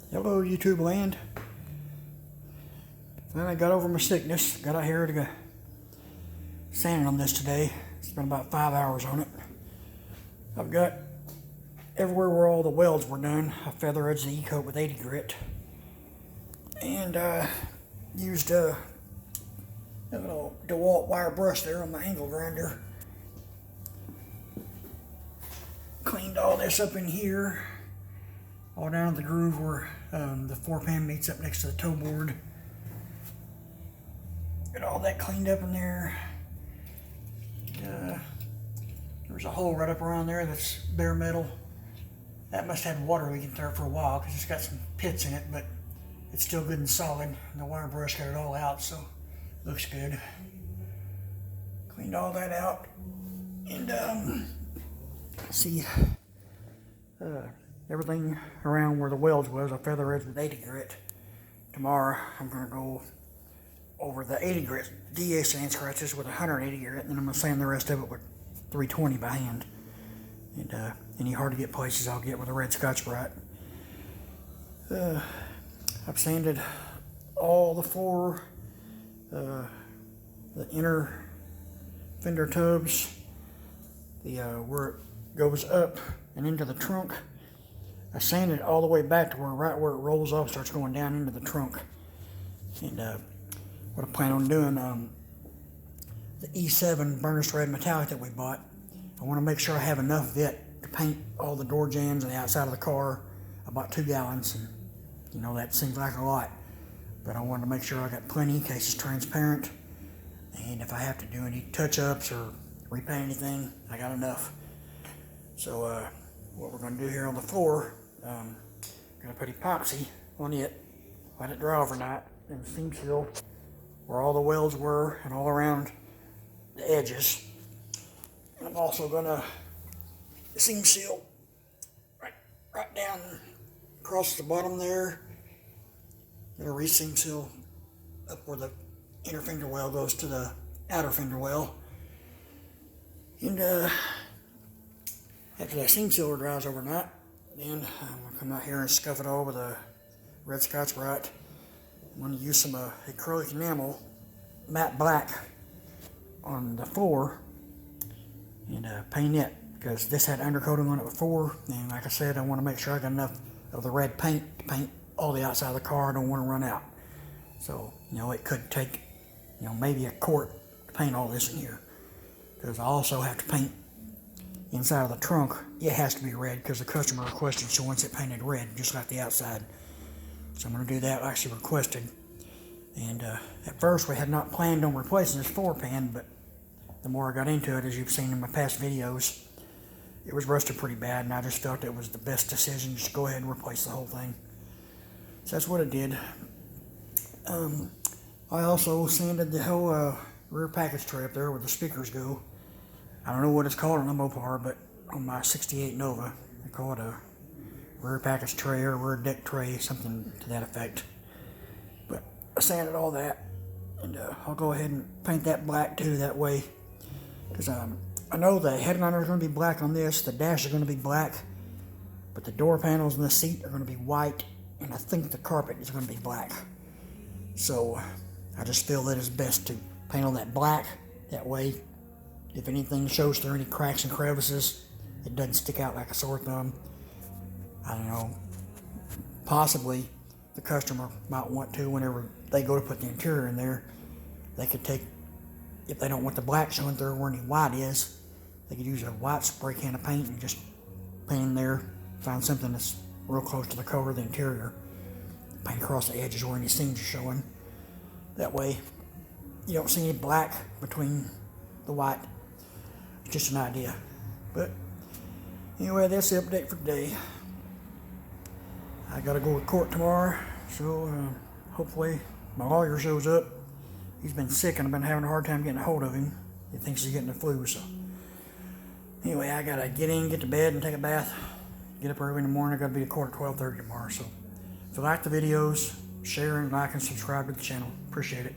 Hello YouTube land. Finally got over my sickness. Got out here to go sanding on this today. Spent about 5 hours on it. I've got everywhere where all the welds were done. I feather edged the E-coat with 80 grit. And used a little DeWalt wire brush there on my angle grinder. Cleaned all this up in here. All down the groove where the 4-pan meets up next to the toe board. Got all that cleaned up in there. There's a hole right up around there that's bare metal. That must have had water leaking there for a while because it's got some pits in it, but it's still good and solid. And the wire brush got it all out, so it looks good. Cleaned all that out. And see, everything around where the welds was, I feather edged with 80 grit. Tomorrow I'm going to go over the 80 grit DA sand scratches with 180 grit, and then I'm going to sand the rest of it with 320 by hand. And any hard to get places I'll get with a red Scotch-Brite. I've sanded all the floor, the inner fender tubs, where it goes up and into the trunk. I sanded all the way back to right where it rolls off, starts going down into the trunk. And what I plan on doing, the E7 burnished red metallic that we bought, I want to make sure I have enough of it to paint all the door jambs and the outside of the car. About 2 gallons, and you know that seems like a lot, but I wanted to make sure I got plenty in case it's transparent. And if I have to do any touch-ups or repaint anything, I got enough. So what we're going to do here on the floor, going to put epoxy on it, let it dry overnight, and seam seal where all the welds were and all around the edges. And I'm also going to seam seal right down across the bottom there. I'm going to re-seam seal up where the inner fender well goes to the outer fender well. And after that seam sealer dries overnight, then I'm going to come out here and scuff it all with a red Scotch-Brite. I'm going to use some acrylic enamel, matte black, on the floor and paint it, because this had undercoating on it before, and like I said, I want to make sure I got enough of the red paint to paint all the outside of the car. I don't want to run out. So, you know, it could take, you know, maybe a quart to paint all this in here, because I also have to paint inside of the trunk. It has to be red because the customer requested she wants it painted red, just like the outside. So I'm going to do that like she requested. And at first we had not planned on replacing this 4-pan, but the more I got into it, as you've seen in my past videos, it was rusted pretty bad, and I just felt it was the best decision just to go ahead and replace the whole thing. So that's what I did. I also sanded the whole rear package tray up there where the speakers go. I don't know what it's called on the Mopar, but on my 68 Nova, they call it a rear package tray or rear deck tray, something to that effect. But I sanded all that, and I'll go ahead and paint that black too, that way. Because I know the headliner is going to be black on this, the dash is going to be black, but the door panels and the seat are going to be white, and I think the carpet is going to be black. So I just feel that it's best to paint on that black. That way, if anything shows through any cracks and crevices, it doesn't stick out like a sore thumb. I don't know, possibly the customer might want to, whenever they go to put the interior in there, they could take, if they don't want the black showing through where any white is, they could use a white spray can of paint and just paint in there, find something that's real close to the color of the interior, paint across the edges where any seams are showing. That way you don't see any black between the white. It's just an idea. But anyway, that's the update for today. I gotta go to court tomorrow, so hopefully my lawyer shows up. He's been sick and I've been having a hard time getting a hold of him. He thinks he's getting the flu, so anyway, I gotta get in, get to bed, and take a bath. Get up early in the morning. I gotta be at court at 12:30 tomorrow. So if you like the videos, share and like and subscribe to the channel. Appreciate it.